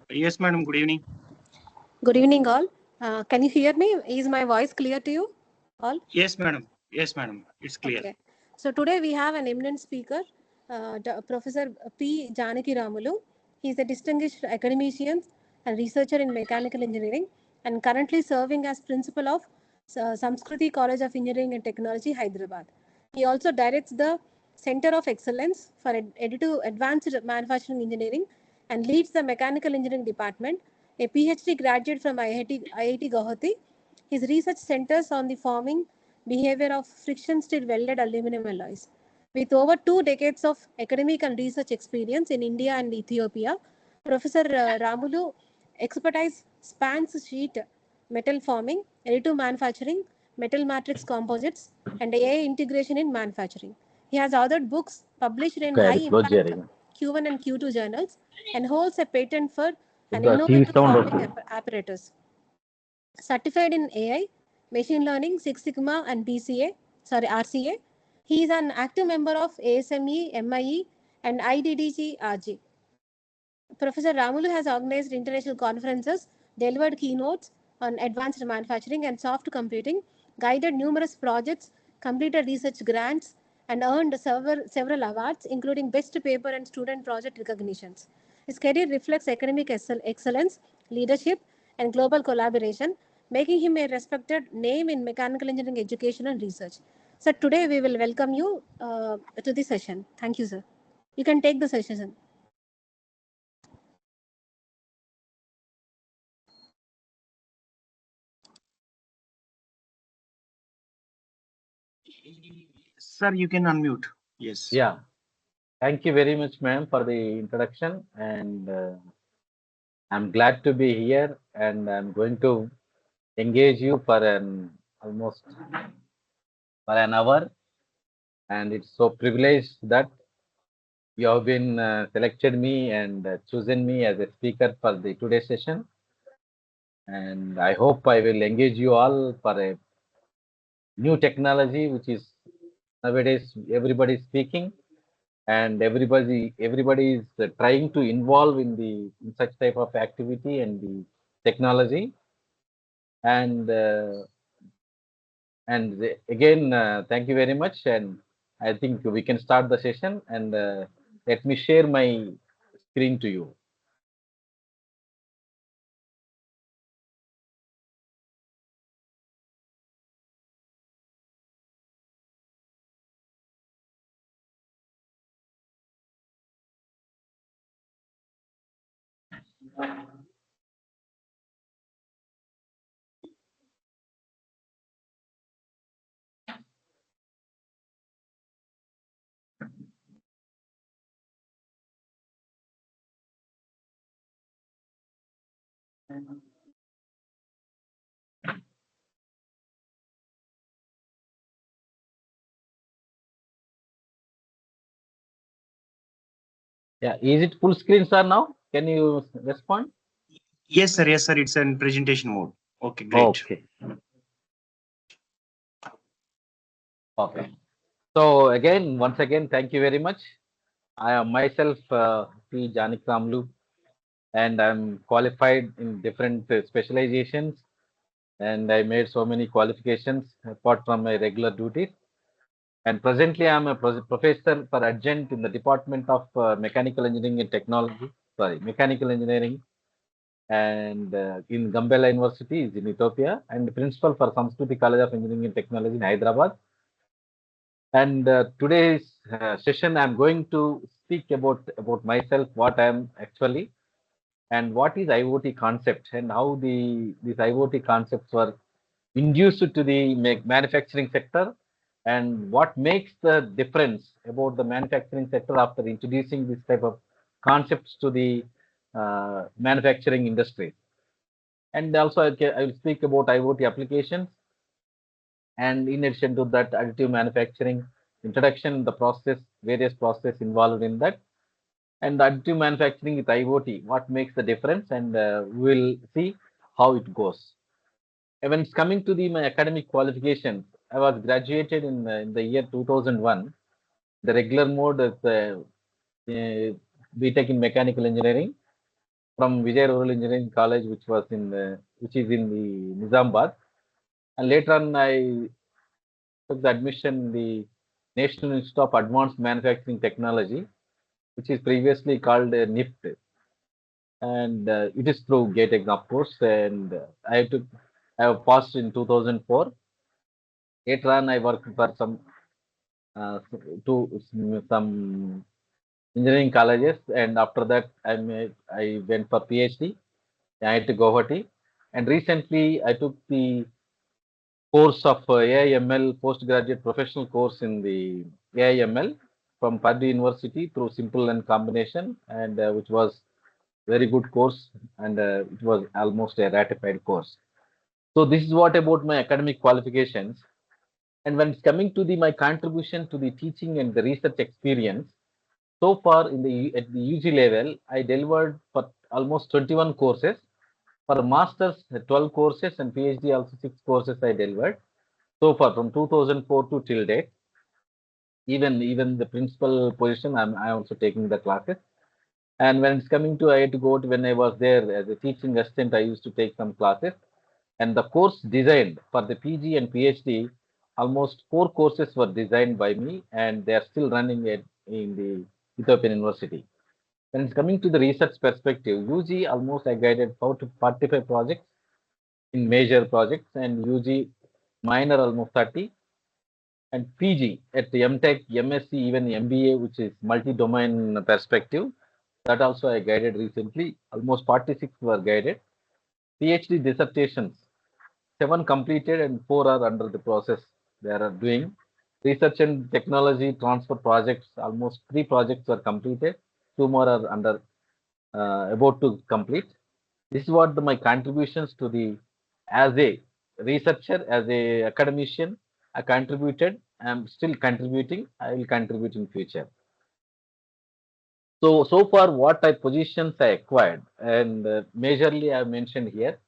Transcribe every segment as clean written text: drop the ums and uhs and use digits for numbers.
Yes, madam. Good evening. Good evening, all. Can you hear me? Is my voice clear to you all? Yes, madam. Yes, madam. It's clear. Okay. So today we have an eminent speaker, Professor P. Janaki Ramulu. He is a distinguished academician and researcher in mechanical engineering and currently serving as principal of Samskriti College of Engineering and Technology, Hyderabad. He also directs the Center of Excellence for Advanced Manufacturing Engineering and leads the Mechanical Engineering Department, a PhD graduate from IIT Guwahati. His research centers on the forming behavior of friction stir welded aluminum alloys. With over 2 decades of academic and research experience in India and Ethiopia, Professor Ramulu expertise spans sheet metal forming, additive manufacturing, metal matrix composites, and AI integration in manufacturing. He has authored books published in high-impact Q1 and Q2 journals and holds a patent for an innovative forming apparatus. Certified in AI, Machine Learning, Six Sigma, and RCA. He is an active member of ASME, MIE, and IDDG-RG. Professor Ramulu has organized international conferences, delivered keynotes on advanced manufacturing and soft computing, guided numerous projects, completed research grants, and earned several awards, including Best Paper and Student Project recognitions. His career reflects academic excellence, leadership, and global collaboration, making him a respected name in mechanical engineering education and research. So today we will welcome you to the session. Thank you, sir. You can take the session. Sir, you can unmute. Yes. Yeah. Thank you very much, ma'am, for the introduction. And I'm glad to be here, and I'm going to engage you for almost for an hour. And it's so privileged that you have been selected me and chosen me as a speaker for the today's session. And I hope I will engage you all for a new technology, which is nowadays everybody is speaking, and everybody is trying to involve in such type of activity and the technology. And again, thank you very much. And I think we can start the session. And let me share my screen to you. Yeah, is it full screen, sir? Now, can you respond? Yes, sir. Yes, sir. It's in presentation mode. Okay, great. Okay. Okay. So again, once again, thank you very much. I am myself P. Janaki Ramulu, and I'm qualified in different specializations, and I made so many qualifications apart from my regular duties. And presently, I'm a professor for adjunct in the Department of Mechanical Engineering and Technology. Mechanical Engineering, and in Gambela University is in Ethiopia, and principal for Samskriti College of Engineering and Technology in Hyderabad. And today's session, I'm going to speak about myself, what I am actually, and what is IoT concept, and how these IoT concepts were induced to the manufacturing sector, and what makes the difference about the manufacturing sector after introducing this type of concepts to the manufacturing industry. And also I will speak about IoT applications, and in addition to that, additive manufacturing introduction, the process, various process involved in that, and the additive manufacturing with IoT, what makes the difference, and we'll see how it goes. And when it's coming to my academic qualifications, I was graduated in the year 2001. The regular mode is BTech in Mechanical Engineering from Vijay Rural Engineering College, which is in the Nizamabad. And later on, I took the admission in the National Institute of Advanced Manufacturing Technology, which is previously called NIFT, and it is through GATE exam, of course. And I have passed in 2004. Later on, I worked for uh, some engineering colleges, and after that, I went for PhD. I had to Guwahati, and recently I took the course of AIML postgraduate professional course in the AIML from Purdue University through simple and combination, and which was very good course, and it was almost a ratified course. So this is what about my academic qualifications. And when it's coming to my contribution to the teaching and the research experience, so far at the UG level, I delivered for almost 21 courses. For masters, 12 courses, and PhD also 6 courses I delivered so far from 2004 to till date. Even the principal position, I also taking the classes. And when it's coming to I had to go to when I was there as a teaching assistant, I used to take some classes. And the course designed for the PG and PhD, almost 4 courses were designed by me, and they are still running it in the Ethiopian University. When it's coming to the research perspective, UG almost I guided 45 projects in major projects, and UG minor almost 30, and PG at the MTech, MSc, even MBA, which is multi-domain perspective, that also I guided recently. Almost 46 were guided. PhD dissertations, 7 completed and 4 are under the process. They are doing research and technology transfer projects. Almost 3 projects are completed. 2 more are about to complete. This is what my contributions to the as a researcher, as a academician, I contributed. I am still contributing. I will contribute in future. So far, what type positions I acquired, and majorly I mentioned here,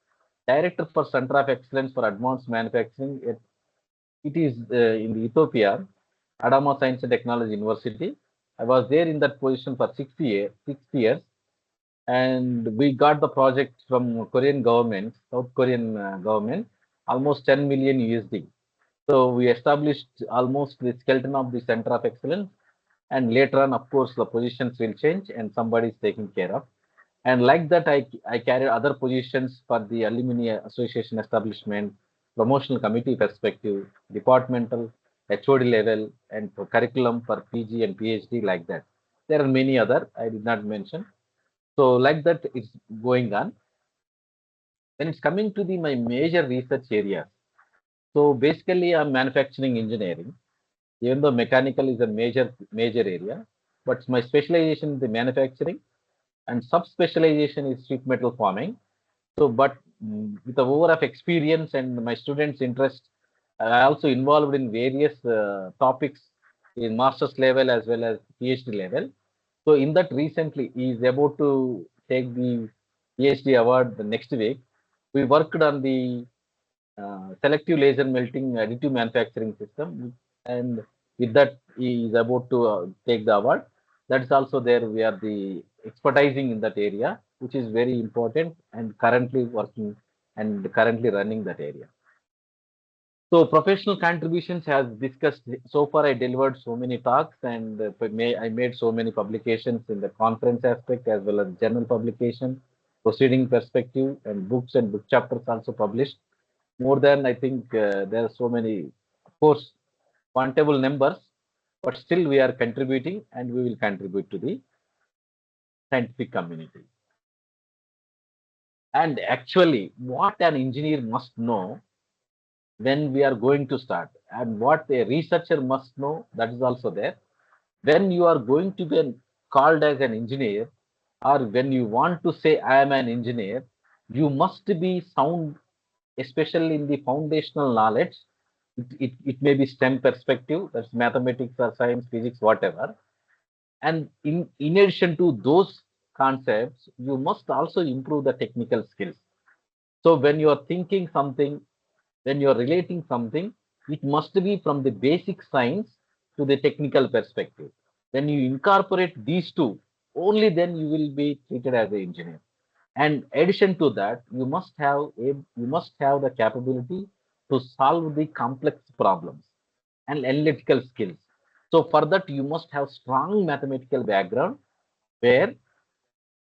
Director for Center of Excellence for Advanced Manufacturing. It is in the Ethiopia, Adama Science and Technology University. I was there in that position for 6 years, and we got the project from Korean government, South Korean government, almost 10 million USD. So we established almost the skeleton of the Center of Excellence, and later on, of course, the positions will change and somebody is taking care of. And like that, I carried other positions for the Alumni Association establishment, promotional committee perspective, departmental, HOD level, and for curriculum for PG and PhD, like that. There are many other I did not mention. So like that, it's going on. When it's coming to my major research areas, so basically I'm manufacturing engineering, even though mechanical is a major area, but my specialization is the manufacturing, and sub-specialization is sheet metal forming. So, but with the over of experience and my students' interest, I also involved in various topics in master's level as well as PhD level. So, in that recently, he is about to take the PhD award the next week. We worked on the selective laser melting additive manufacturing system, and with that, he is about to take the award. That's also there. We are the expertising in that area, which is very important, and currently working and currently running that area. So professional contributions has discussed so far. I delivered so many talks, and I made so many publications in the conference aspect as well as journal publication, proceeding perspective, and books and book chapters also published. More than I think there are so many, of course, countable numbers, but still we are contributing and we will contribute to the scientific community. And actually, what an engineer must know when we are going to start, and what a researcher must know, that is also there. When you are going to be called as an engineer, or when you want to say I am an engineer, you must be sound, especially in the foundational knowledge. It may be STEM perspective, that's mathematics or science, physics, whatever. And in addition to those concepts, you must also improve the technical skills. So when you are thinking something, when you are relating something, it must be from the basic science to the technical perspective. When you incorporate these two, only then you will be treated as an engineer. And addition to that, you must have the capability to solve the complex problems and analytical skills. So for that, you must have strong mathematical background where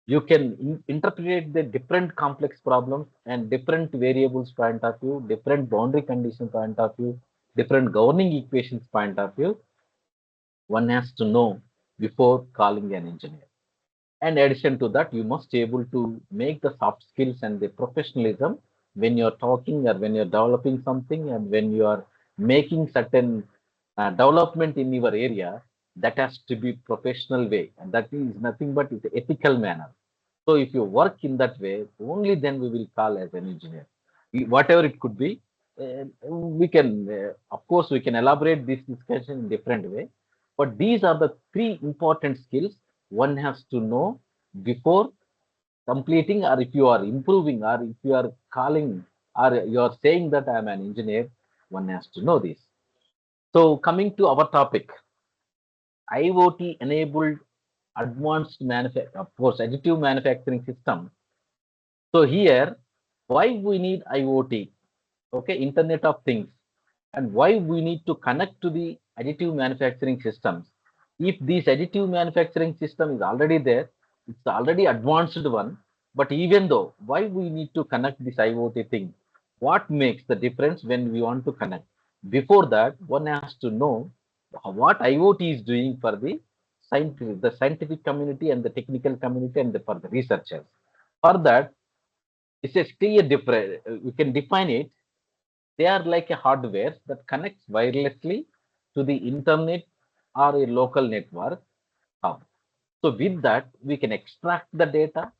you can interpret the different complex problems and different variables point of view, different boundary condition point of view, different governing equations point of view. One has to know before calling an engineer. And addition to that, you must be able to make the soft skills and the professionalism when you're talking or when you're developing something and when you are making certain development in your area, that has to be professional way. And that is nothing but it's ethical manner. So if you work in that way, only then we will call as an engineer. Whatever it could be, we can, of course, we can elaborate this discussion in different way. But these are the three important skills one has to know before completing, or if you are improving, or if you are calling, or you are saying that I am an engineer, one has to know this. So coming to our topic, IoT-enabled advanced manufacturing, of course, additive manufacturing system. So here, why we need IoT, okay, Internet of Things, and why we need to connect to the additive manufacturing systems. If this additive manufacturing system is already there, it's already advanced one, but even though, why we need to connect this IoT thing? What makes the difference when we want to connect? Before that, one has to know what IoT is doing for the scientific community and the technical community and for the researchers. For that, it's a clear difference. We can define it. They are like a hardware that connects wirelessly to the internet or a local network hub. So with that, we can extract the data,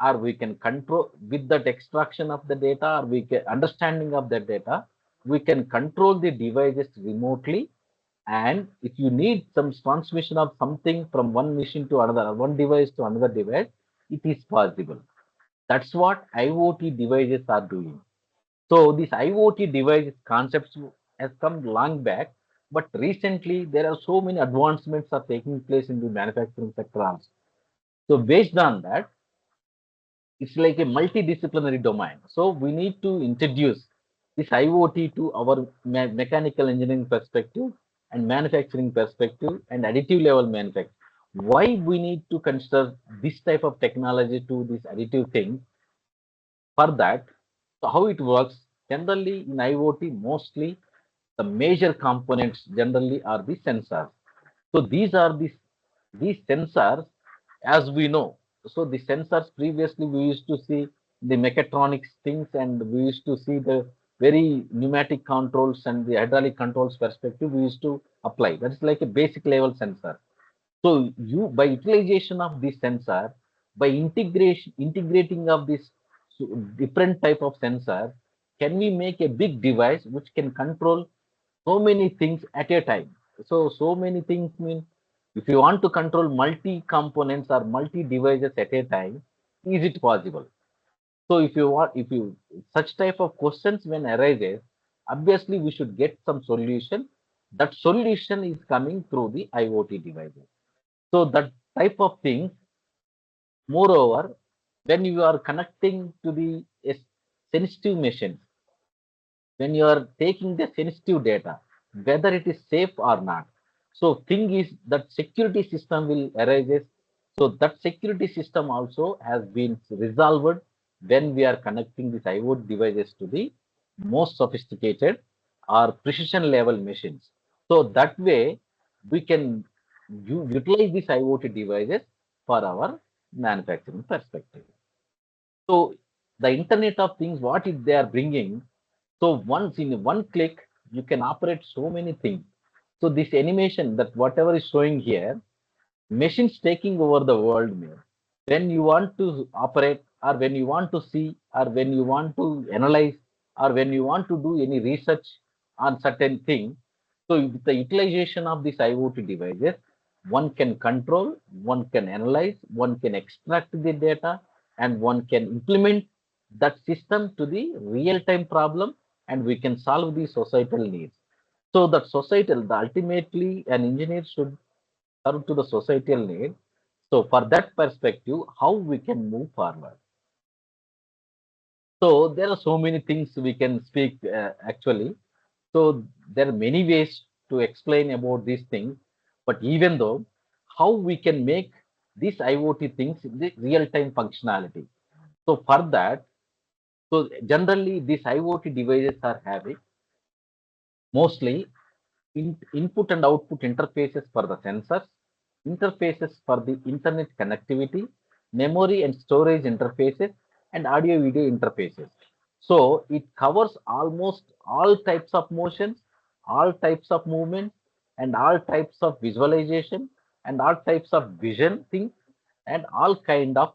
or we can control with that extraction of the data, or we can understanding of the data, we can control the devices remotely. And if you need some transmission of something from one machine to another, one device to another device, it is possible. That's what IoT devices are doing. So this IoT device concepts has come long back, but recently there are so many advancements are taking place in the manufacturing sector also. So based on that, it's like a multidisciplinary domain. So we need to introduce this IoT to our mechanical engineering perspective and manufacturing perspective and additive level manufacturing. Why we need to consider this type of technology to this additive thing? For that, so how it works, generally in IoT, mostly the major components generally are the sensors. So these sensors, as we know, so the sensors previously we used to see the mechatronics things, and we used to see the very pneumatic controls and the hydraulic controls perspective we used to apply. That is like a basic level sensor. So you, by utilization of this sensor, by integrating of this different type of sensor, can we make a big device which can control so many things at a time. So many things mean if you want to control multi components or multi devices at a time, is it possible? So if you such type of questions when arises, obviously we should get some solution. That solution is coming through the IoT devices. So that type of thing, moreover, when you are connecting to the sensitive machines, when you are taking the sensitive data, whether it is safe or not. So thing is that security system will arises. So that security system also has been resolved when we are connecting these IoT devices to the most sophisticated or precision level machines. So that way we can utilize these IoT devices for our manufacturing perspective. So the Internet of Things, what is they are bringing, so once in one click, you can operate so many things. So this animation that whatever is showing here, machines taking over the world, man. When you want to operate, or when you want to see, or when you want to analyze, or when you want to do any research on certain thing, so with the utilization of these IoT devices, one can control, one can analyze, one can extract the data, and one can implement that system to the real-time problem, and we can solve the societal needs. So that societal, ultimately an engineer should serve to the societal need. So for that perspective, how we can move forward. So there are so many things we can speak actually. So there are many ways to explain about these things, but even though how we can make these IoT things the real-time functionality. So for that, so generally these IoT devices are having mostly input and output interfaces for the sensors, interfaces for the internet connectivity, memory and storage interfaces, and audio video interfaces. So it covers almost all types of motions, all types of movement, and all types of visualization, and all types of vision things, and all kind of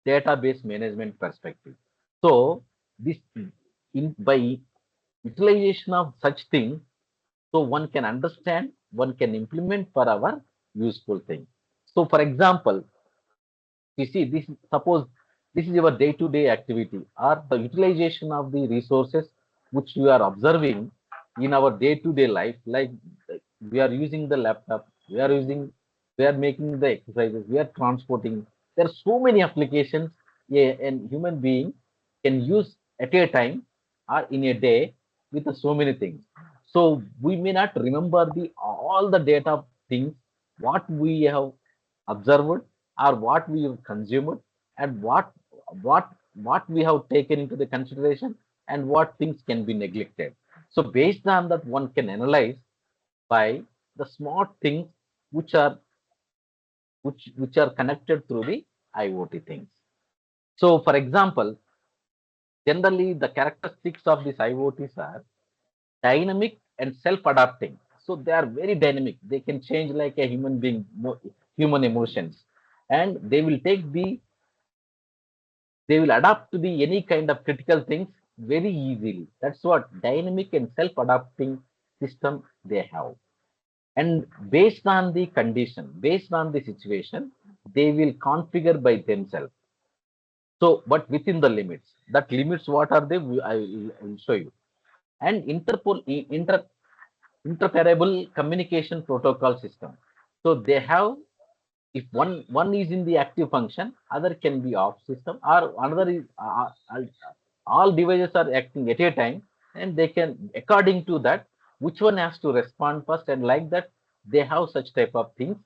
database management perspective. So this by utilization of such things, so one can understand, one can implement for our useful thing. So for example, you see this, suppose this is your day-to-day activity or the utilization of the resources which we are observing in our day-to-day life, like we are using the laptop, we are making the exercises, we are transporting. There are so many applications a human being can use at a time or in a day with so many things. So we may not remember the all the data things what we have observed or what we have consumed and what what we have taken into the consideration and what things can be neglected. So based on that, one can analyze by the smart things which are which are connected through the IoT things. So for example, generally the characteristics of these IoTs are dynamic and self-adapting. So they are very dynamic. They can change like a human being, human emotions, and they will adapt to the any kind of critical things very easily. That's what dynamic and self-adapting system they have. And based on the condition, based on the situation, they will configure by themselves. So, but within the limits. That limits what are they? I will show you. And interoperable communication protocol system. So they have, if one is in the active function, other can be off system, or another is all devices are acting at a time, and they can according to that which one has to respond first, and like that they have such type of things,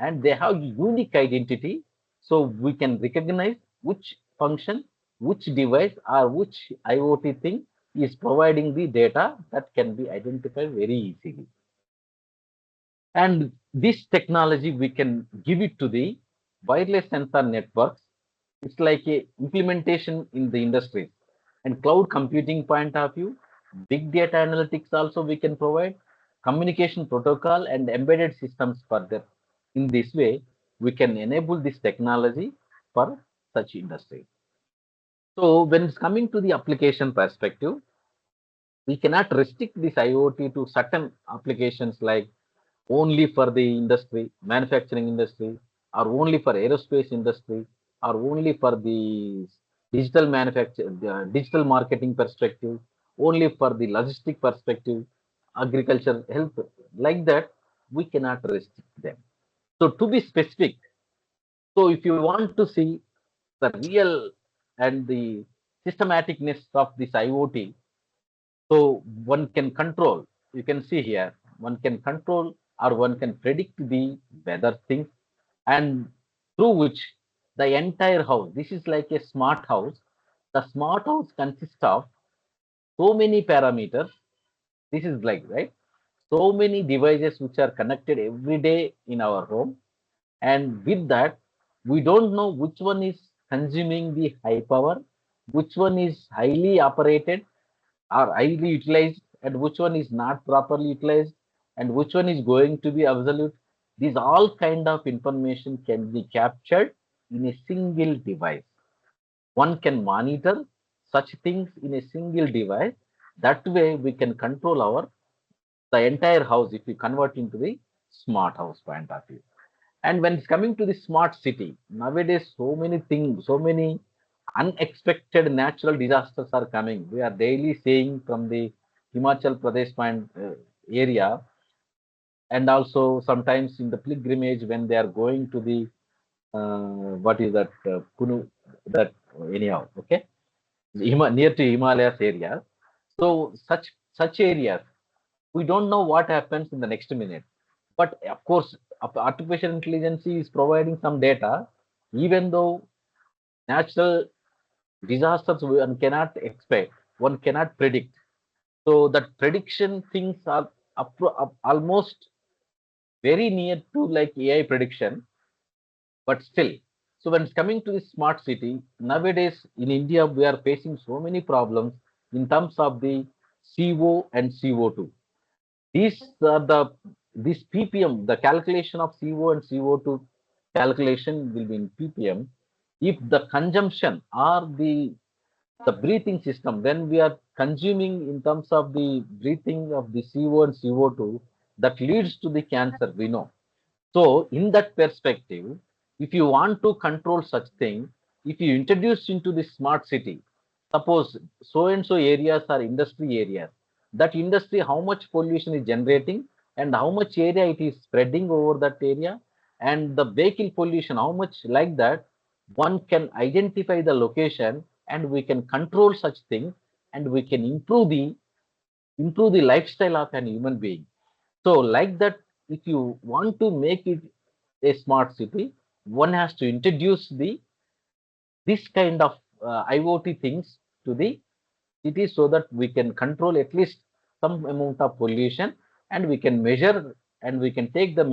and they have unique identity. So we can recognize which function, which device or which IoT thing is providing the data that can be identified very easily. And this technology, we can give it to the wireless sensor networks. It's like a implementation in the industry. And cloud computing point of view, big data analytics also we can provide, communication protocol and embedded systems further. In this way, we can enable this technology for such industry. So when it's coming to the application perspective, we cannot restrict this IoT to certain applications like only for the industry, manufacturing industry, or only for aerospace industry, or only for the digital manufacture, the digital marketing perspective, only for the logistic perspective, agriculture, health, like that, we cannot restrict them. So to be specific, so if you want to see the real and the systematicness of this IoT, so one can control, you can see here, one can control or one can predict the weather things, and through which the entire house, this is like a smart house. The smart house consists of so many parameters. This is like, right? So many devices which are connected every day in our home. And with that, we don't know which one is consuming the high power, which one is highly operated are highly utilized, and which one is not properly utilized, and which one is going to be absolute. These all kind of information can be captured in a single device. One can monitor such things in a single device. That way we can control our the entire house if we convert into the smart house point of view. And when it's coming to the smart city, nowadays so many things, so many unexpected natural disasters are coming. We are daily seeing from the Himachal Pradesh area, and also sometimes in the pilgrimage when they are going to the what is that Kunu, that anyhow, okay, near to Himalayas area. So such areas, we don't know what happens in the next minute. But of course, artificial intelligence is providing some data, even though natural disasters one cannot expect, one cannot predict. So that prediction things are almost very near to like AI prediction, but still. So when it's coming to the smart city, nowadays in India, we are facing so many problems in terms of the CO and CO2. These are this ppm, the calculation of CO and CO2 calculation will be in ppm. If the consumption or the breathing system, when we are consuming in terms of the breathing of the CO and CO2, that leads to the cancer, we know. So in that perspective, if you want to control such thing, if you introduce into the smart city, suppose so and so areas are industry areas, that industry how much pollution is generating and how much area it is spreading over that area, and the vehicle pollution how much, like that one can identify the location and we can control such things, and we can improve the lifestyle of an human being. So like that, if you want to make it a smart city, one has to introduce this kind of IoT things to the city, so that we can control at least some amount of pollution, and we can measure and we can take the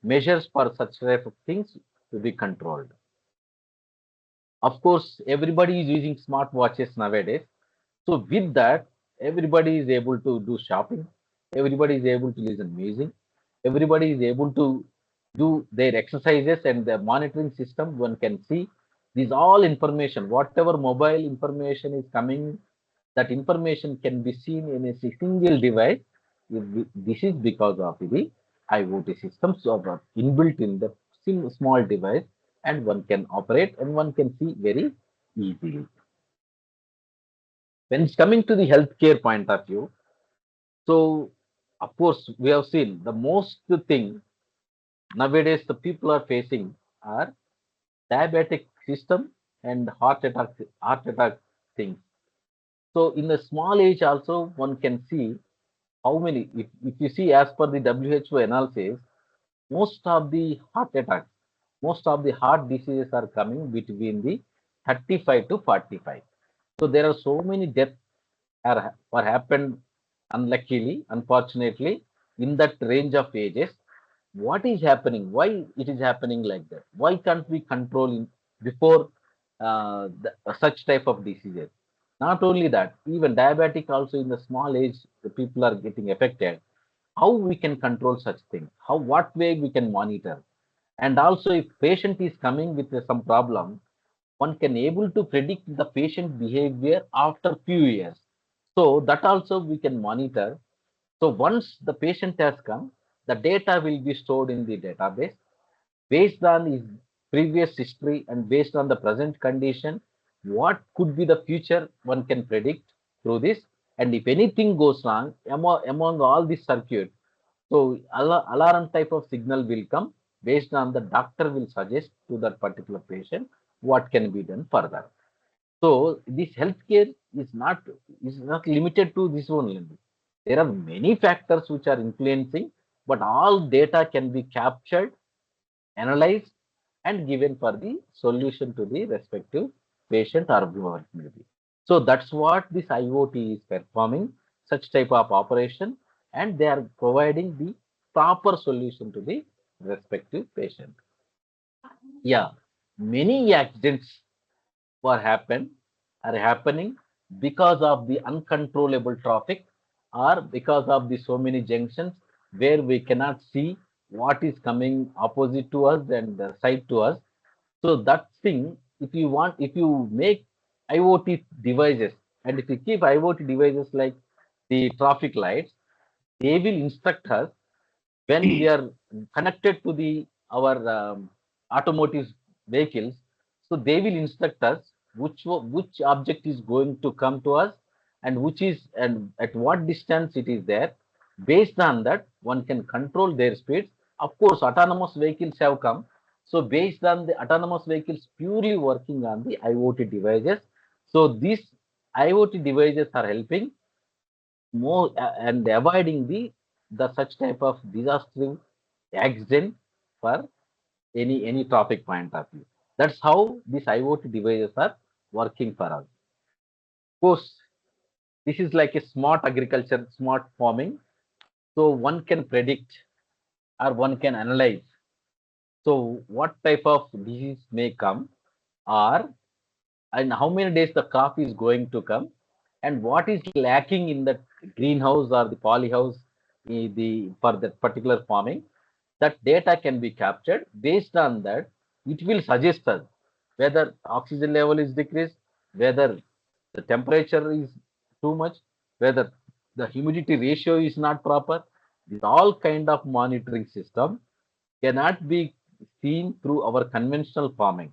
measures for such type of things to be controlled. Of course, everybody is using smart watches nowadays. So with that, everybody is able to do shopping, everybody is able to listen music, everybody is able to do their exercises, and the monitoring system one can see these all information, whatever mobile information is coming, that information can be seen in a single device. This is because of the IoT systems of inbuilt in the small device, and one can operate and one can see very easily. When it's coming to the healthcare point of view, so of course we have seen the most thing nowadays the people are facing are diabetic system and heart attack things. So in a small age also one can see how many, if you see as per the WHO analysis, most of the heart attacks, most of the heart diseases are coming between the 35 to 45. So there are so many deaths are happened unluckily, unfortunately, in that range of ages. What is happening? Why it is happening like that? Why can't we control before such type of diseases? Not only that, even diabetic also in the small age, the people are getting affected. How we can control such things? How, what way we can monitor? And also, if patient is coming with some problem, one can able to predict the patient behavior after few years. So that also we can monitor. So once the patient has come, the data will be stored in the database based on his previous history and based on the present condition. What could be the future one can predict through this. And if anything goes wrong among all these circuits, so alarm type of signal will come, based on the doctor will suggest to that particular patient what can be done further. So this healthcare is not limited to this only. There are many factors which are influencing, but all data can be captured, analyzed, and given for the solution to the respective patient or whoever it may be. So that's what this IoT is performing, such type of operation, and they are providing the proper solution to the respective patient. Yeah, many accidents are happening because of the uncontrollable traffic, or because of the so many junctions where we cannot see what is coming opposite to us and the side to us. So that thing, if you make IoT devices, and if you keep IoT devices like the traffic lights, they will instruct us when we are connected to the our automotive vehicles. So they will instruct us which object is going to come to us, and which is and at what distance it is there. Based on that, one can control their speeds. Of course, autonomous vehicles have come. So based on the autonomous vehicles purely working on the IoT devices, so these IoT devices are helping more and avoiding the such type of disastrous accident for any traffic point of view. That's how these IoT devices are working for us. Of course, this is like a smart agriculture, smart farming. So one can predict or one can analyze. So what type of disease may come, or and how many days the crop is going to come, and what is lacking in the greenhouse or the polyhouse for that particular farming. That data can be captured. Based on that, it will suggest us whether oxygen level is decreased, whether the temperature is too much, whether the humidity ratio is not proper. These all kind of monitoring system cannot be seen through our conventional farming.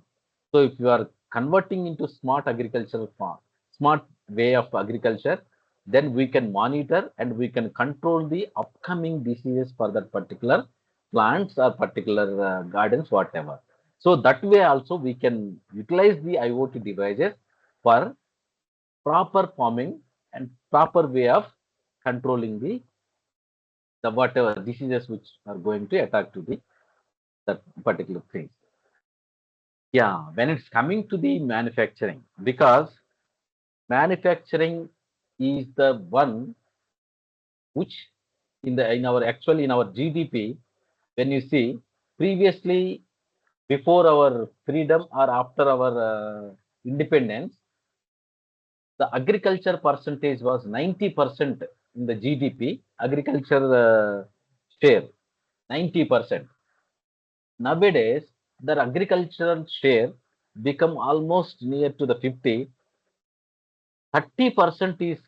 So if you are converting into smart agricultural farm, smart way of agriculture, then we can monitor and we can control the upcoming diseases for that particular plants or particular gardens, whatever. So that way also we can utilize the IoT devices for proper farming and proper way of controlling the whatever diseases which are going to attack to the that particular thing. Yeah, when it's coming to the manufacturing, because manufacturing is the one which in our actually in our GDP, when you see previously before our freedom or after our independence, the agriculture percentage was 90% in the GDP, agriculture share 90%. Nowadays, the agricultural share become almost near to the 50. 30% is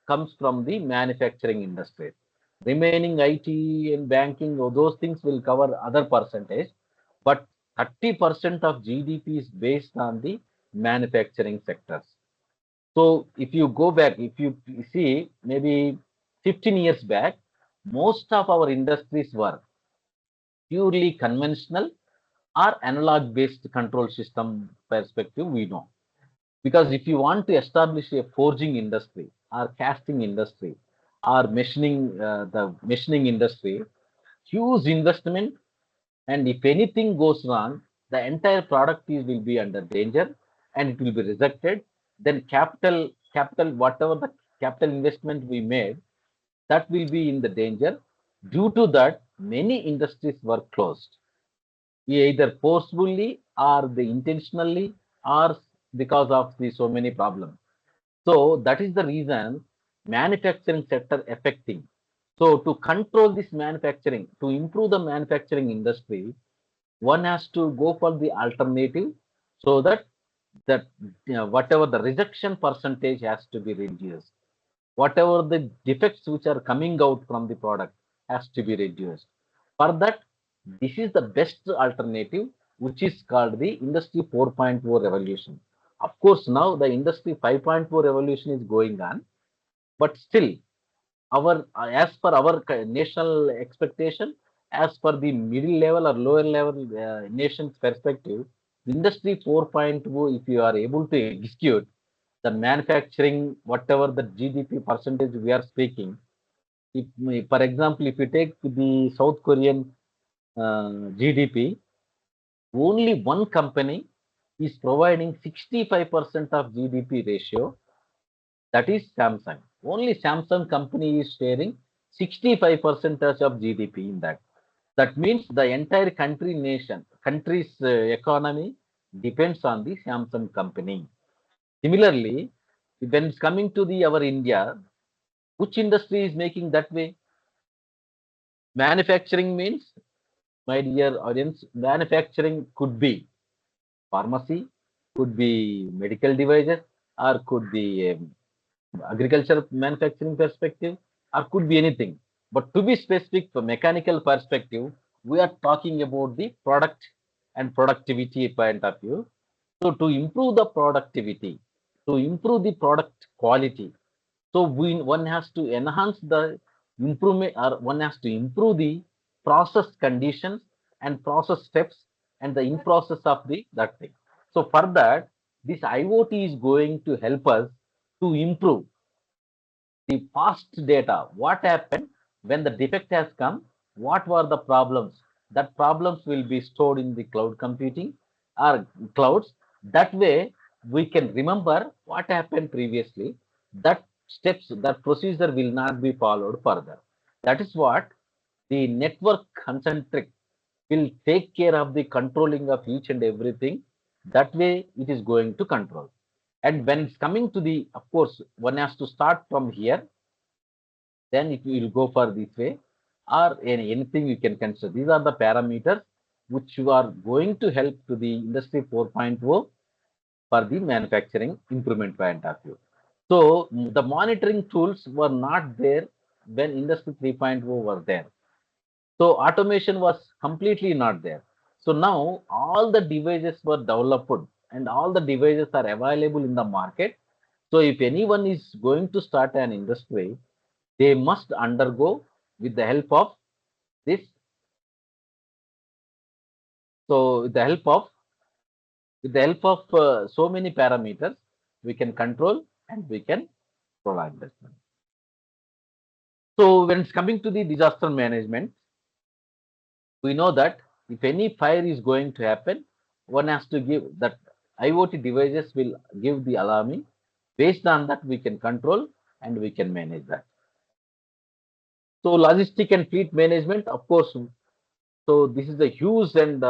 comes from the manufacturing industry. Remaining IT and banking, those things will cover other percentage, but 30% of GDP is based on the manufacturing sectors. So if you go back, if you see maybe 15 years back, most of our industries were purely conventional or analog based control system perspective, we know. Because if you want to establish a forging industry or casting industry or the machining industry, huge investment, and if anything goes wrong, the entire product will be under danger and it will be rejected. Then capital, whatever the capital investment we made, that will be in the danger. Due to that, many industries were closed, either forcefully or the intentionally or because of the so many problems. So that is the reason manufacturing sector affecting. So to control this manufacturing, to improve the manufacturing industry, one has to go for the alternative, so that whatever the rejection percentage has to be reduced, whatever the defects which are coming out from the product has to be reduced. For that, this is the best alternative, which is called the Industry 4.0 revolution. Of course, now the Industry 5.0 revolution is going on, but still, our as per our national expectation, as per the middle level or lower level nation's perspective, Industry 4.0, if you are able to execute the manufacturing, whatever the GDP percentage we are speaking, if, for example, if you take the South Korean GDP, only one company is providing 65% of GDP ratio, that is Samsung. Only Samsung company is sharing 65% of GDP in that. That means the entire country's economy depends on the Samsung company. Similarly, when it's coming to the our India, which industry is making that way? Manufacturing means, my dear audience, manufacturing could be pharmacy, could be medical devices, or could be agriculture manufacturing perspective, or could be anything. But to be specific, for mechanical perspective, we are talking about the product and productivity point of view. So to improve the productivity, to improve the product quality, So one has to enhance the improvement, or one has to improve the process conditions and process steps and the in process of that thing. So for that, this IoT is going to help us to improve the past data. What happened when the defect has come? What were the problems? That problems will be stored in the cloud computing or clouds. That way we can remember what happened previously. That steps, that procedure will not be followed further. That is what the network concentric will take care of the controlling of each and everything. That way it is going to control. And when it's coming to the, of course, one has to start from here, then it will go for this way, or anything you can consider. These are the parameters which you are going to help to the industry 4.0 for the manufacturing improvement point of view. So the monitoring tools were not there when industry 3.0 was there. So automation was completely not there. So now all the devices were developed and all the devices are available in the market. So if anyone is going to start an industry, they must undergo with the help of this. So with the help of so many parameters, we can control and we can prolong this. So when it's coming to the disaster management, we know that if any fire is going to happen, one has to give that IoT devices will give the alarming. Based on that, we can control and we can manage that. So logistic and fleet management, of course. So this is a huge and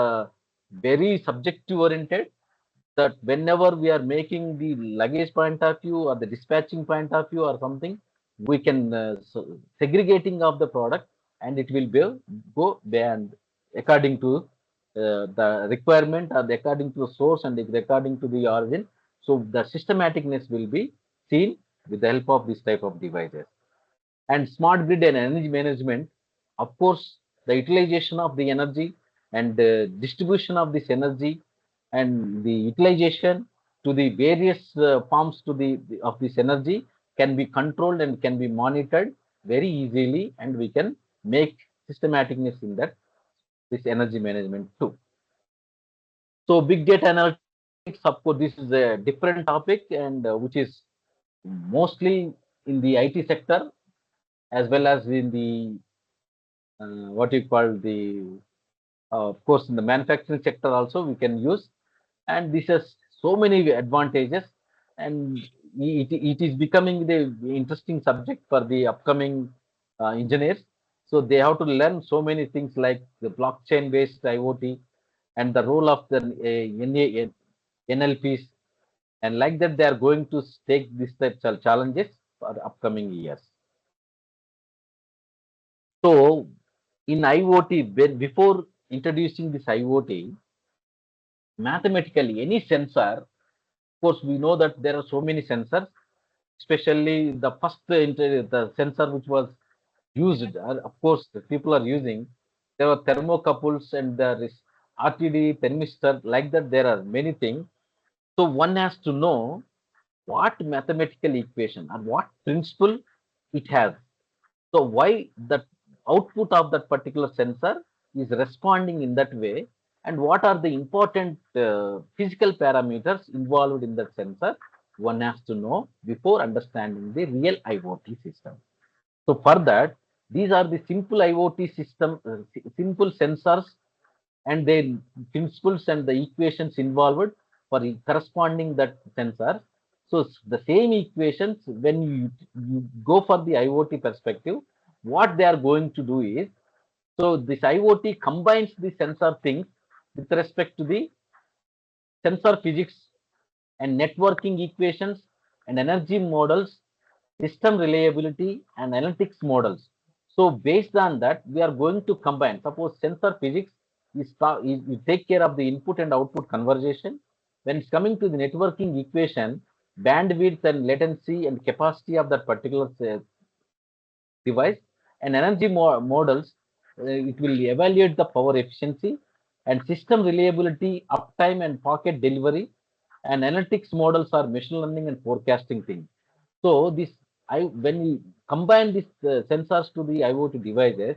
very subjective oriented, that whenever we are making the luggage point of view or the dispatching point of view or something, we can segregating of the product, and it will go beyond according to the requirement, or according to the source and according to the origin. So the systematicness will be seen with the help of this type of devices. And smart grid and energy management, of course, the utilization of the energy and distribution of this energy and the utilization to the various forms to of this energy can be controlled and can be monitored very easily, and we can make systematicness in that, this energy management too. So big data analytics, of course, this is a different topic, and which is mostly in the IT sector, as well as in the what you call the of course in the manufacturing sector also we can use. And this has so many advantages, and it is becoming the interesting subject for the upcoming engineers. So they have to learn so many things like the blockchain based IoT and the role of the NLPs, and like that they are going to take these types of challenges for the upcoming years. So in IoT, before introducing this IoT, mathematically any sensor, of course, we know that there are so many sensors, especially the first the sensor which was used, of course, the people are using, there are thermocouples and there is RTD, thermistor, like that there are many things. So one has to know what mathematical equation or what principle it has. So why the output of that particular sensor is responding in that way, and what are the important physical parameters involved in that sensor, one has to know before understanding the real IoT system. So for that, these are the simple IoT system, simple sensors and the principles and the equations involved for corresponding that sensor. So the same equations, when you go for the IoT perspective, what they are going to do is, so this IoT combines the sensor things with respect to the sensor physics and networking equations and energy models, system reliability and analytics models. So based on that, we are going to combine. Suppose sensor physics is take care of the input and output conversation. When it's coming to the networking equation, bandwidth and latency and capacity of that particular device, and energy models, it will evaluate the power efficiency and system reliability, uptime and packet delivery, and analytics models are machine learning and forecasting things. So this when we combine these sensors to the IoT devices,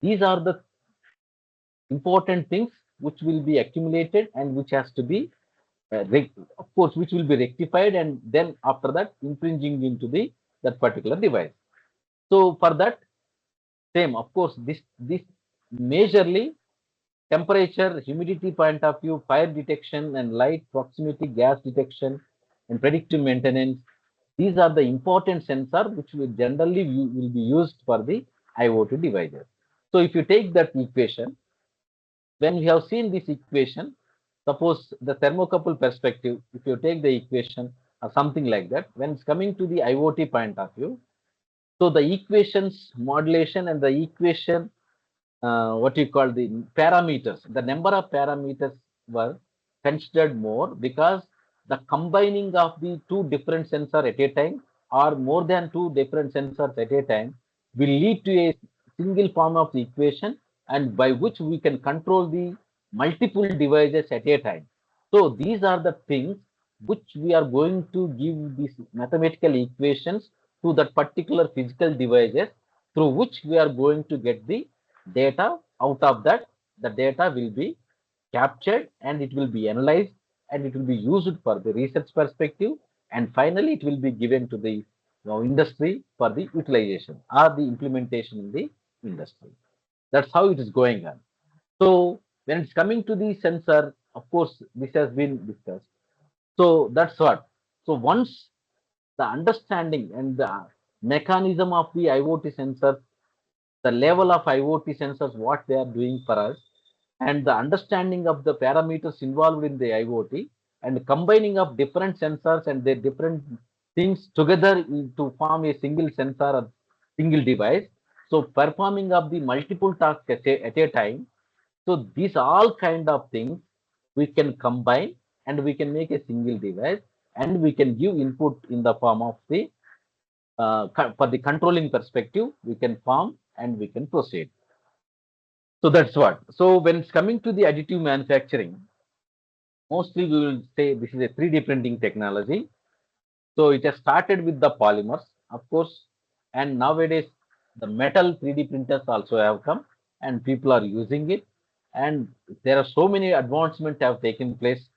these are the important things which will be accumulated and which has to be, of course, which will be rectified, and then after that impinging into the that particular device. So for that, same, of course, this majorly temperature, humidity point of view, fire detection and light proximity, gas detection, and predictive maintenance. These are the important sensor which will generally will be used for the IoT devices. So if you take that equation, when we have seen this equation, suppose the thermocouple perspective, if you take the equation or something like that, when it's coming to the IoT point of view, so the equations modulation and the equation, what you call the parameters, the number of parameters were considered more because the combining of the two different sensors at a time or more than two different sensors at a time will lead to a single form of the equation, and by which we can control the multiple devices at a time. So these are the things which we are going to give these mathematical equations to that particular physical devices, through which we are going to get the data. Out of that, the data will be captured and it will be analyzed and it will be used for the research perspective, and finally it will be given to the industry for the utilization or the implementation in the industry. That's how it is going on. So when it's coming to the sensor, of course, this has been discussed. So that's what. So once the understanding and the mechanism of the IoT sensor, the level of IoT sensors, what they are doing for us, and the understanding of the parameters involved in the IoT, and combining of different sensors and their different things together to form a single sensor or single device. So performing of the multiple tasks at a time. So these all kind of things we can combine and we can make a single device, and we can give input in the form of the for the controlling perspective, we can form and we can proceed. So that's what. So when it's coming to the additive manufacturing, mostly we will say this is a 3D printing technology. So it has started with the polymers, of course, and nowadays the metal 3D printers also have come and people are using it. And there are so many advancements have taken place.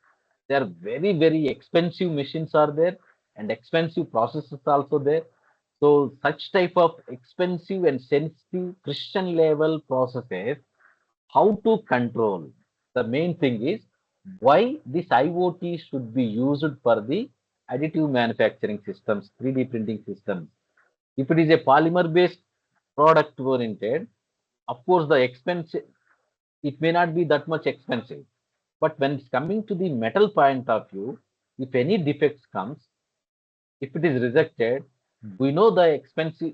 There are very, very expensive machines are there and expensive processes also there. So such type of expensive and sensitive Christian level processes, how to control. The main thing is why this IoT should be used for the additive manufacturing systems, 3D printing systems. If it is a polymer based product oriented, of course the expense, it may not be that much expensive. But when it's coming to the metal point of view, if any defects comes, if it is rejected, we know the expensive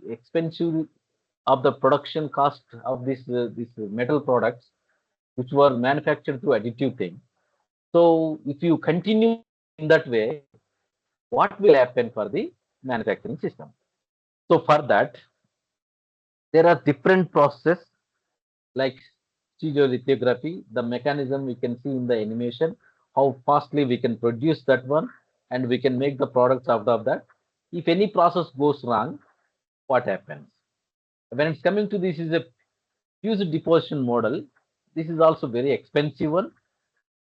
of the production cost of this metal products which were manufactured through additive thing. So if you continue in that way, what will happen for the manufacturing system? So for that, there are different processes like stereolithography, the mechanism we can see in the animation, how fastly we can produce that one, and we can make the products out of that. If any process goes wrong, what happens? When it's coming to this is a fuse deposition model, this is also very expensive one.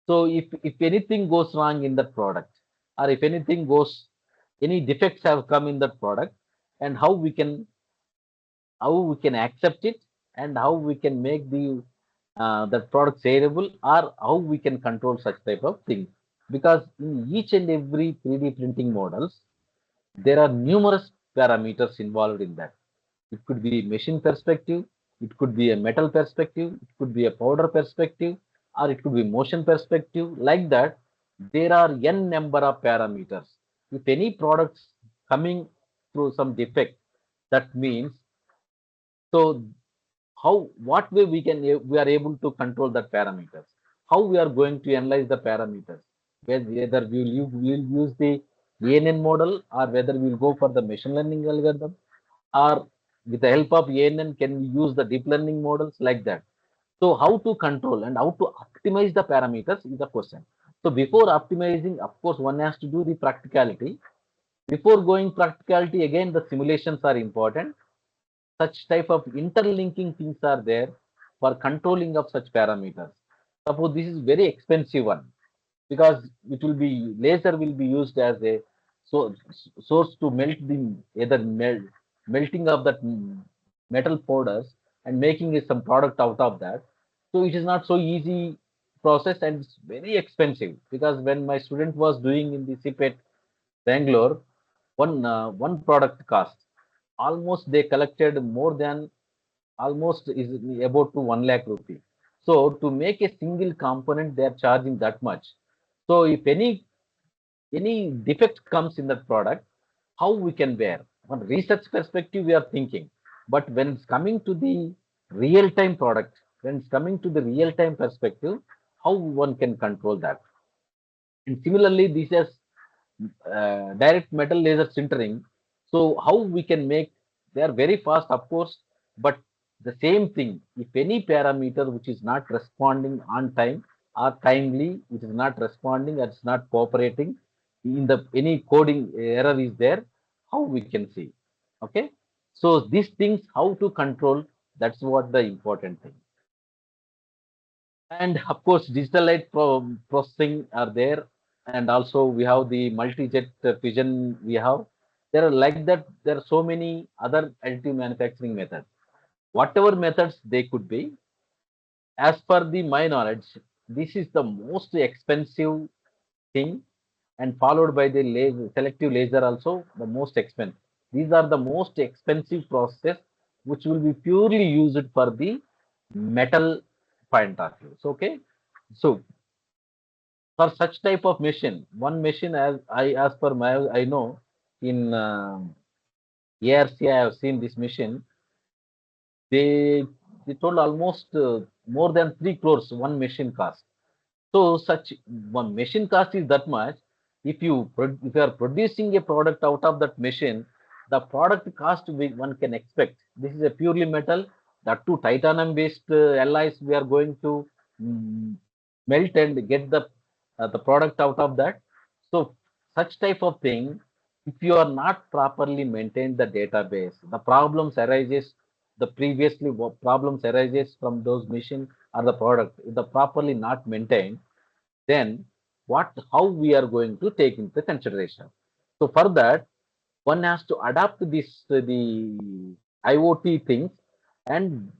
So if anything goes wrong in that product, or if anything goes, any defects have come in that product, and how we can accept it, and how we can make the that product saleable, or how we can control such type of things. Because in each and every 3D printing models, there are numerous parameters involved in that. It could be machine perspective, it could be a metal perspective, it could be a powder perspective, or it could be motion perspective. Like that, there are n number of parameters. If any products coming through some defect, that means, so how, what way we are able to control that parameters? How we are going to analyze the parameters? Whether we will use the ANN model, or whether we will go for the machine learning algorithm, or with the help of ANN can we use the deep learning models, like that. So how to control and how to optimize the parameters is the question. So before optimizing, of course, one has to do the practicality. Before going practicality, again, the simulations are important. Such type of interlinking things are there for controlling of such parameters. Suppose this is very expensive one because it will be laser will be used as a so, source to melt the either melting of that metal powders and making some product out of that. So it is not so easy process and it's very expensive because when my student was doing in the SIP at Bangalore, one product cost almost they collected more than almost is about to 1 lakh rupee. So to make a single component, they are charging that much. So if any defect comes in that product, how we can bear? From research perspective, we are thinking, but when it's coming to the real-time product, when it's coming to the real-time perspective, how one can control that? And similarly, this is direct metal laser sintering. So how we can make, they are very fast, of course, but the same thing, if any parameter which is not responding on time or timely, which is not responding, or it's not cooperating, in the any coding error is there, how we can see. Okay. So these things, how to control, that's what the important thing. And of course, digital light processing are there. And also we have the multi-jet fusion we have. There are like that, there are so many other additive manufacturing methods. Whatever methods they could be, as per the my knowledge, this is the most expensive thing and followed by the laser, selective laser also the most expensive. These are the most expensive process which will be purely used for the metal point of view. So, okay. So for such type of machine, one machine as per my I know in ARC I have seen this machine. They they told almost more than 3 crores one machine cost. So such one machine cost is that much. If you are producing a product out of that machine, the product cost one can expect. This is a purely metal. That two titanium based alloys we are going to mm, melt and get the product out of that. So such type of thing, if you are not properly maintained the database, the problems arises. The previously problems arises from those machine or the product. If the properly not maintained, then how we are going to take into consideration. So for that, one has to adapt this the IoT things and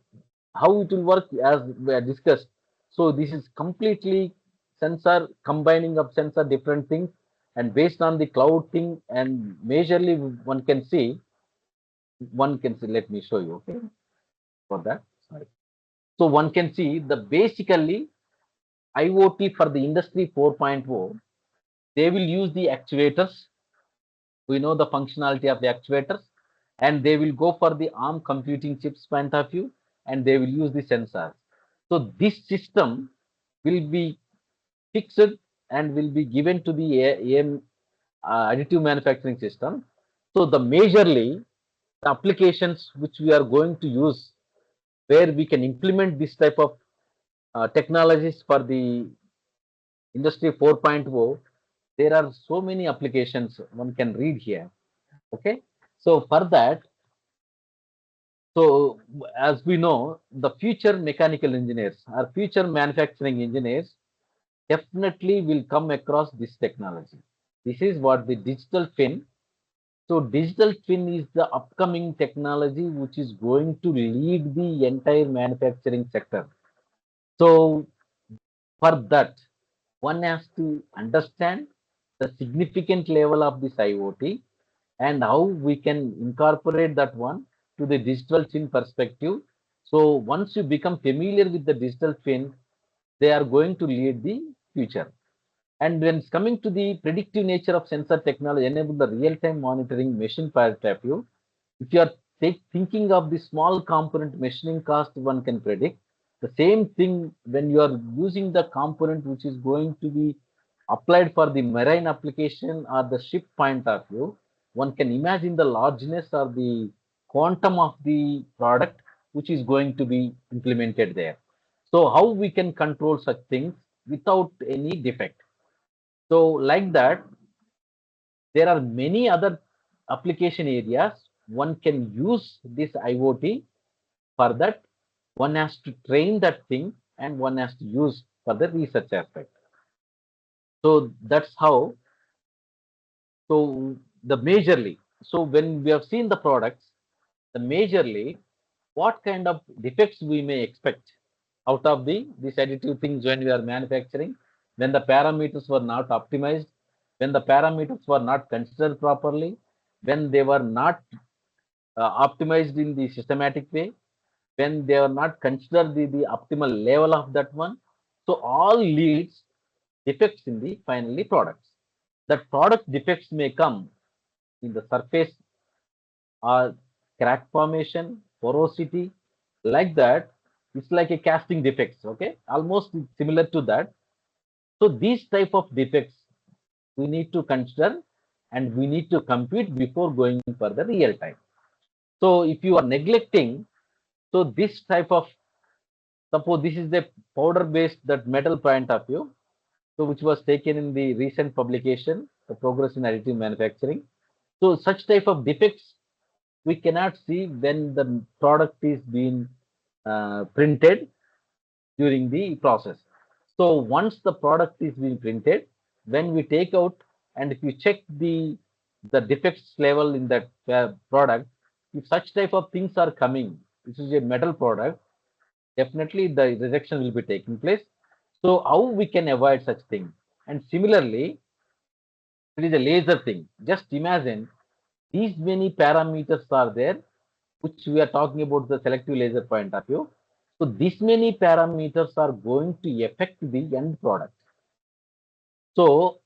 how it will work as we are discussed. So this is completely sensor combining of sensor different things and based on the cloud thing and majorly one can see, let me show you, okay, for that. Sorry. So one can see the basically IoT for the industry 4.0, they will use the actuators. We know the functionality of the actuators, and they will go for the ARM computing chips point of view, and they will use the sensors. So this system will be fixed and will be given to the AM additive manufacturing system. So the majorly the applications which we are going to use, where we can implement this type of technologies for the industry 4.0, there are so many applications one can read here. Okay. So for that, so as we know, the future mechanical engineers or future manufacturing engineers definitely will come across this technology. This is what the digital twin. So digital twin is the upcoming technology which is going to lead the entire manufacturing sector. So for that, one has to understand the significant level of this IoT and how we can incorporate that one to the digital twin perspective. So once you become familiar with the digital twin, they are going to lead the future. And when it's coming to the predictive nature of sensor technology, enable the real-time monitoring machine point of view. If you are thinking of the small component machining cost, one can predict. The same thing when you are using the component which is going to be applied for the marine application or the ship point of view, one can imagine the largeness or the quantum of the product which is going to be implemented there. So how we can control such things without any defect. So like that, there are many other application areas one can use this IoT. For that, one has to train that thing and one has to use for the research aspect. So that's how. So the majorly. So when we have seen the products, the majorly what kind of defects we may expect out of these additive things when we are manufacturing, when the parameters were not optimized, when the parameters were not considered properly, when they were not optimized in the systematic way, when they are not considered the optimal level of that one. So all leads defects in the finally products. That product defects may come in the surface or crack formation, porosity, like that. It's like a casting defects, okay? Almost similar to that. So these type of defects we need to consider and we need to compute before going for the real time. So if you are neglecting, so this type of, suppose this is the powder based that metal point of view, so which was taken in the recent publication, the progress in additive manufacturing. So such type of defects we cannot see when the product is being printed during the process. So once the product is being printed, when we take out and if you check the defects level in that product, if such type of things are coming, this is a metal product, definitely the rejection will be taking place. So how we can avoid such thing? And similarly, it is a laser thing. Just imagine these many parameters are there, which we are talking about the selective laser point of view. So these many parameters are going to affect the end product. So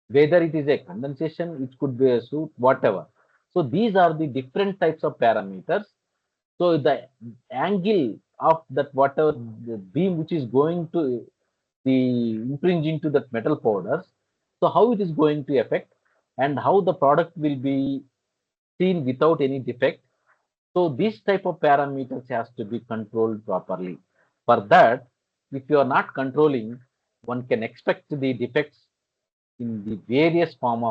whether it is a condensation, it could be a soot, whatever. So these are the different types of parameters. So the angle of that whatever the beam which is going to the impringe into that metal powders, so how it is going to affect and how the product will be seen without any defect. So this type of parameters has to be controlled properly. For that, if you are not controlling, one can expect the defects in the various form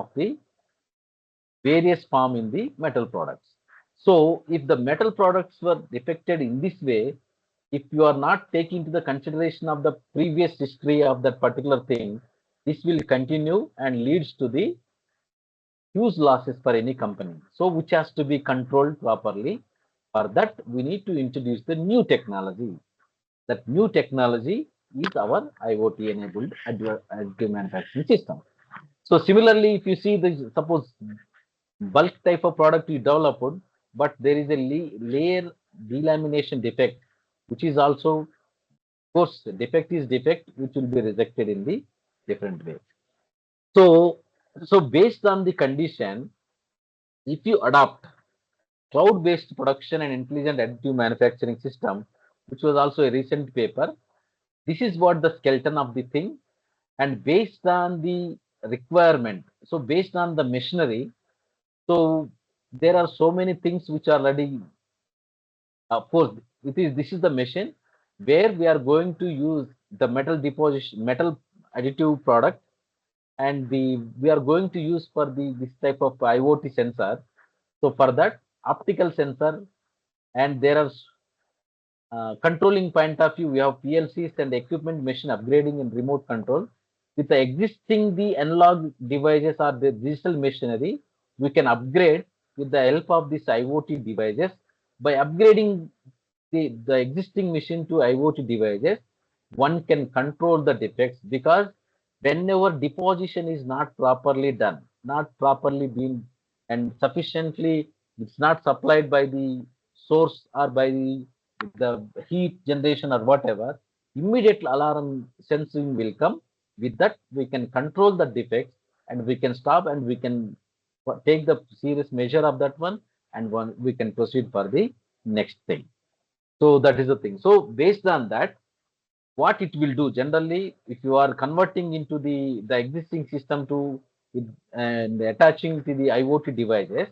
in the metal products. So if the metal products were defected in this way, if you are not taking into the consideration of the previous history of that particular thing, this will continue and leads to the huge losses for any company. So which has to be controlled properly. For that, we need to introduce the new technology. That new technology is our IoT-enabled additive manufacturing system. So similarly, if you see the suppose bulk type of product you developed, but there is a layer delamination defect, which is also, of course, defect is defect, which will be rejected in the different way. So, so based on the condition, if you adopt cloud-based production and intelligent additive manufacturing system, which was also a recent paper, this is what the skeleton of the thing, and based on the requirement, so based on the machinery, so there are so many things which are ready. Of course, this is the machine where we are going to use the metal deposition, metal additive product, and we are going to use for this type of IoT sensor. So for that optical sensor, and there are controlling point of view, we have PLCs and equipment machine upgrading and remote control. With the existing the analog devices or the digital machinery, we can upgrade with the help of these IoT devices. By upgrading the existing machine to IoT devices, one can control the defects, because whenever deposition is not properly done, not properly being and sufficiently, it's not supplied by the source or by the heat generation or whatever, immediate alarm sensing will come. With that, we can control the defects and we can stop and we can take the serious measure of that one, and we can proceed for the next thing. So that is the thing. So based on that, what it will do generally, if you are converting into the existing system to and attaching to the IoT devices,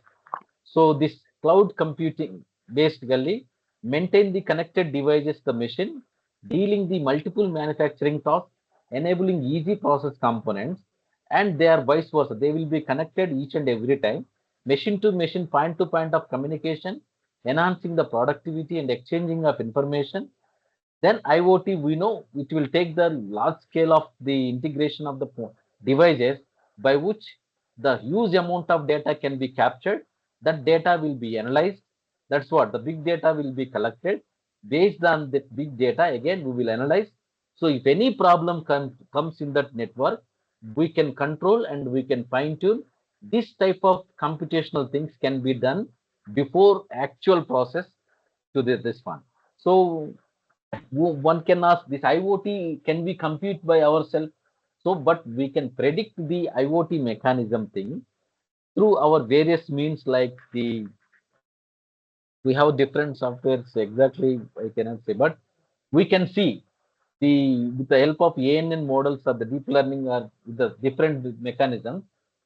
so this cloud computing basically maintain the connected devices, the machine, dealing the multiple manufacturing tasks, enabling easy process components, and they are vice versa. They will be connected each and every time, machine to machine, point to point of communication, enhancing the productivity and exchanging of information. Then IoT, we know it will take the large scale of the integration of the devices by which the huge amount of data can be captured. That data will be analyzed. That's what the big data will be collected. Based on that big data, again, we will analyze. So if any problem comes in that network, we can control and we can fine tune. This type of computational things can be done before actual process to this one. So one can ask, this IoT can be compute by ourselves. So, but we can predict the IoT mechanism thing through our various means, like we have different softwares. Exactly, I cannot say, but we can see with the help of ANN models or the deep learning or the different mechanisms,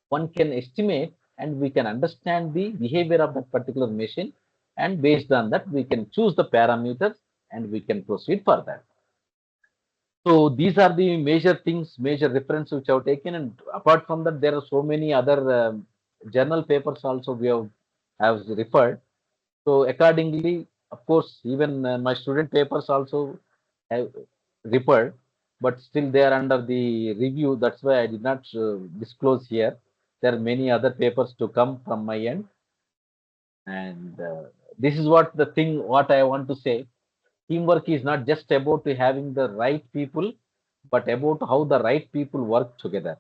one can estimate and we can understand the behavior of that particular machine, and based on that we can choose the parameters and we can proceed further. So these are the major things, major reference which I've taken, and apart from that, there are so many other journal papers also we have referred. So accordingly, of course, even my student papers also have referred, but still they are under the review. That's why I did not disclose here. There are many other papers to come from my end, and this is what the thing what I want to say. Teamwork is not just about having the right people, but about how the right people work together.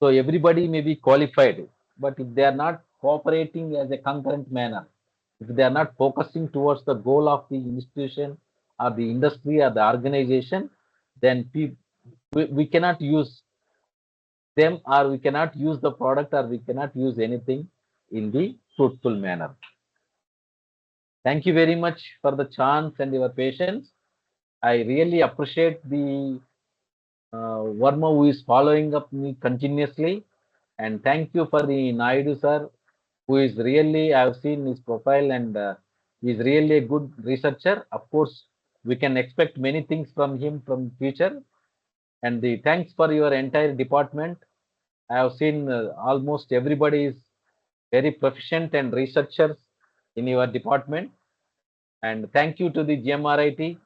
So everybody may be qualified, but if they are not cooperating as a concurrent manner, if they are not focusing towards the goal of the institution or the industry or the organization, then we cannot use them, or we cannot use the product, or we cannot use anything in the fruitful manner. Thank you very much for the chance and your patience. I really appreciate the Verma who is following up me continuously. And thank you for the Naidu sir, who is really, I have seen his profile, and he's really a good researcher. Of course, we can expect many things from him from future. And the thanks for your entire department. I have seen almost everybody is very proficient and researchers in your department. And thank you to the GMRIT,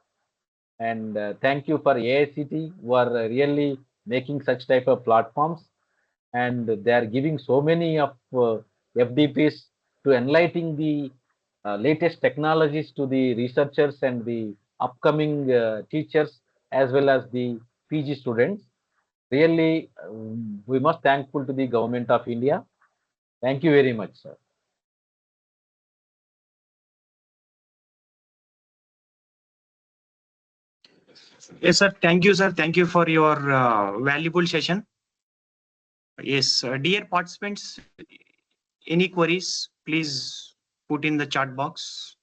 and thank you for AICT who are really making such type of platforms, and they are giving so many of FDPs to enlightening the latest technologies to the researchers and the upcoming teachers as well as the PG students. Really, we must thankful to the government of India. Thank you very much, sir. Yes, sir. Thank you, sir. Thank you for your valuable session. Yes, dear participants, any queries, please put in the chat box.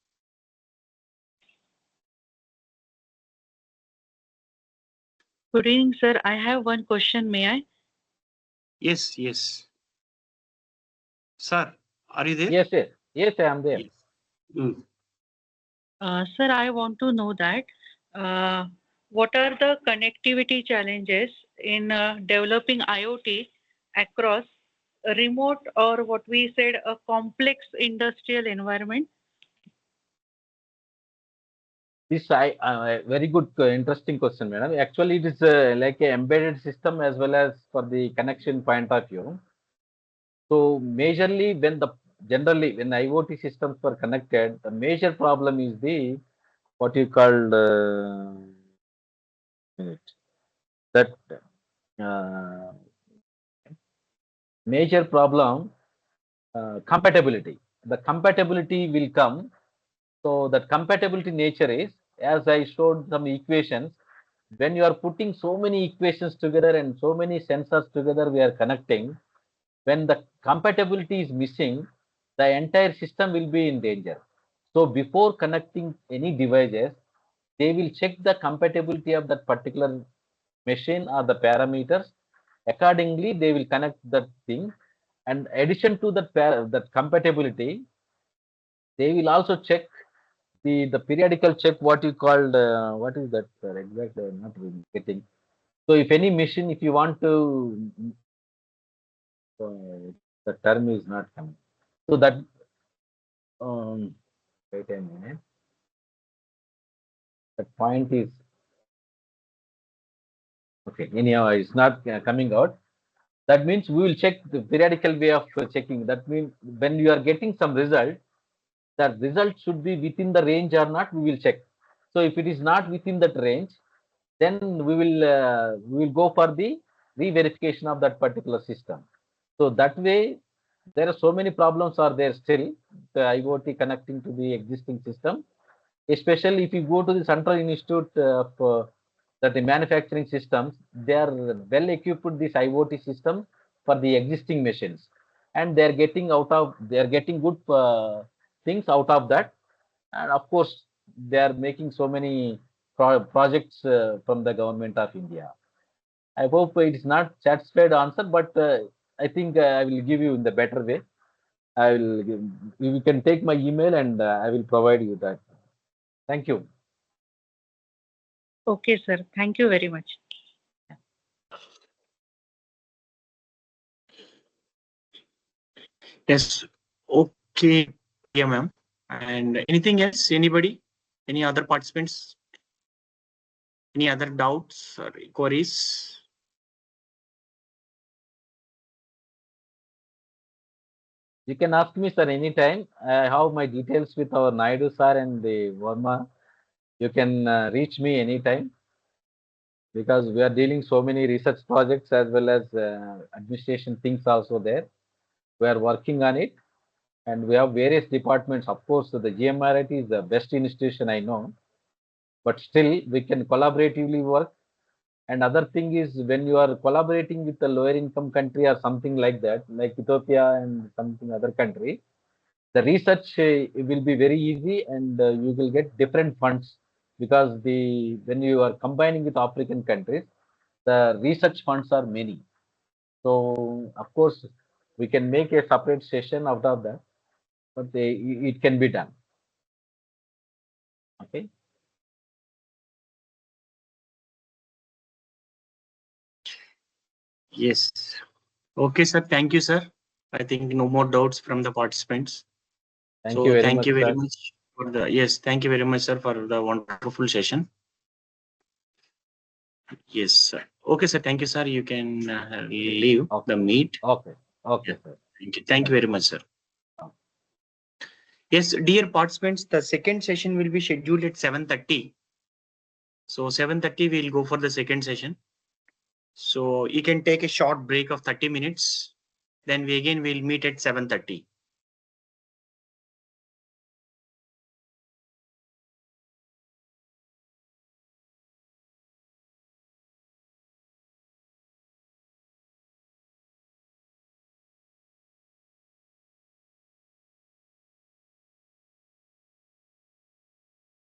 Good evening, sir. I have one question. May I? Yes, yes. Sir, are you there? Yes, yes, yes, I am there. Yes. Mm. Sir, I want to know that what are the connectivity challenges in developing IoT across a remote, or what we said, a complex industrial environment? This very good, interesting question, madam. Actually, it is like an embedded system as well as for the connection point of view. So majorly generally when IoT systems were connected, the major problem is the what you called that uh, major problem, compatibility. The compatibility will come. So that compatibility nature is, as I showed some equations, when you are putting so many equations together and so many sensors together, we are connecting. When the compatibility is missing, the entire system will be in danger. So before connecting any devices, they will check the compatibility of that particular machine or the parameters. Accordingly, they will connect that thing. And addition to that compatibility, they will also check the periodical check, what you called what is that, sir? Exactly, I'm not really getting. So if any machine, if you want to The term is not coming. So that, wait a minute. The point is, okay, anyhow, it's not coming out. That means we will check the periodical way of checking. That means when you are getting some result, the result should be within the range or not, we will check. So if it is not within that range, then we will go for the re-verification of that particular system. So that way, there are so many problems are there still, the IoT connecting to the existing system, especially if you go to the Central Institute of that the manufacturing systems, they are well equipped with this IoT system for the existing machines, and they are getting good things out of that. And of course, they are making so many projects from the government of India. I hope it is not satisfied answer, but I think I will give you in the better way. I will you can take my email and I will provide you that. Thank you. Okay, sir. Thank you very much. Yes. Okay. Yeah, ma'am. And anything else? Anybody? Any other participants? Any other doubts or queries? You can ask me, sir, anytime. I have my details with our Naidu sir and the Verma. You can reach me anytime because we are dealing so many research projects as well as administration things also there. We are working on it and we have various departments. Of course, the GMRIT is the best institution I know, but still we can collaboratively work. And other thing is when you are collaborating with a lower income country or something like that, like Ethiopia and something other country, the research will be very easy and you will get different funds because when you are combining with African countries, the research funds are many. So of course we can make a separate session out of that, but it can be done. Okay. Yes. Okay, sir. Thank you, sir. I think no more doubts from the participants. Thank you very much, you very sir. much for the thank you very much, sir, for the wonderful session. Yes, sir. Okay, sir. Thank you, sir. You can leave the meet. Okay. Okay, Yeah. sir. Thank you. Thank you very much, sir. Yes, dear participants, the second session will be scheduled at 7:30. So 7:30 we'll go for the second session. So you can take a short break of 30 minutes. Then we will meet at 7:30.